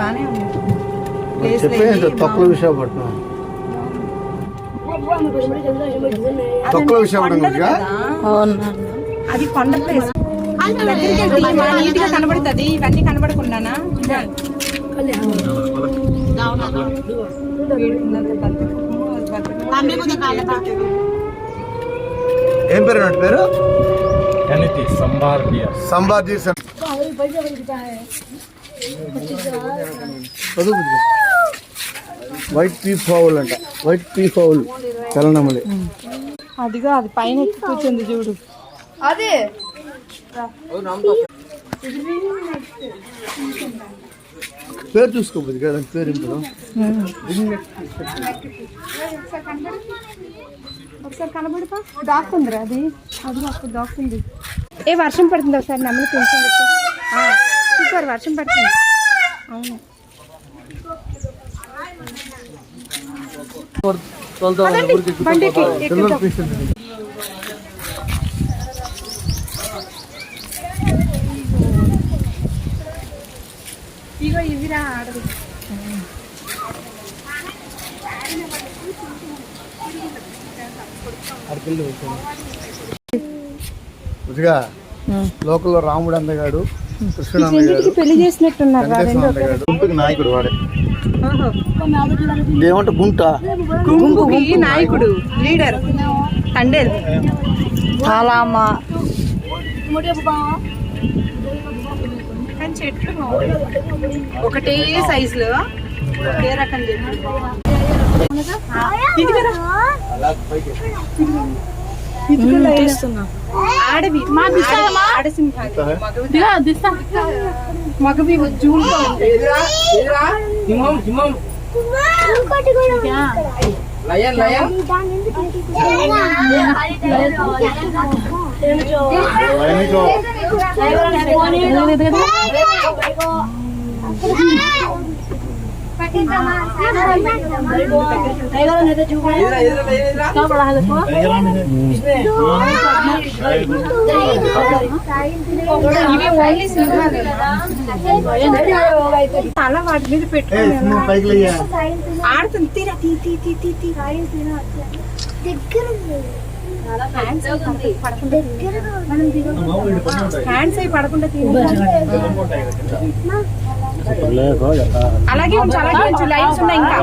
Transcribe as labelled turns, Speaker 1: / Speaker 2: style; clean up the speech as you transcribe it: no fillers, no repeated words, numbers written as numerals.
Speaker 1: బానే ఉంది.
Speaker 2: తక్కువ విశాఖపట్నం తక్కువ విశాఖపట్నం
Speaker 1: అది కొండ ప్లేస్ నీట్ గా కనబడుతుంది. ఇవన్నీ కనబడకుండానా
Speaker 2: ఏం పేరు నా పేరు సంబార్జీ వైట్ పీ ఫౌల్ అంట. వైట్ పీ ఫౌల్ తెల్లనమలి.
Speaker 1: అదిగా అది పైన ఎక్కి కూర్చుంది చూడు. అదే
Speaker 2: పేరు చూసుకోబోదు కదా పేరు ఇంట్లో
Speaker 1: ఒకసారి కనబడతా దాక్కుందిరా అది. అది అక్కడ దాక్కుంది. ఏ వర్షం పడుతుంది ఒకసారి నమ్మని కొంచెం సూపర్ వర్షం పడుతుంది. అవును బండికి ఇగో ఇవిరా ఆడదు.
Speaker 2: లోకల్లో రాముడు అందగాడు, కృష్ణుడు అందగాడు,
Speaker 1: పెళ్లి చేసినట్టున్నారు
Speaker 2: నాయకుడు వాడే. ఏమంటే గుంట
Speaker 1: గుంపుకి నాయకుడు లీడర్ తండేది చాలా అమ్మా. కానీ చెట్లు ఒకటే సైజులో ఒకే రకం చెట్లు. ఆడవి మగవి జూన్లో తల వాటి మీద పెట్టుకుని ఆడుతుంది. తీరా హ్యాండ్స్ అయి పడకుండా అలాగే ఉంచు. లైట్స్ ఉన్నాయి ఇంకా.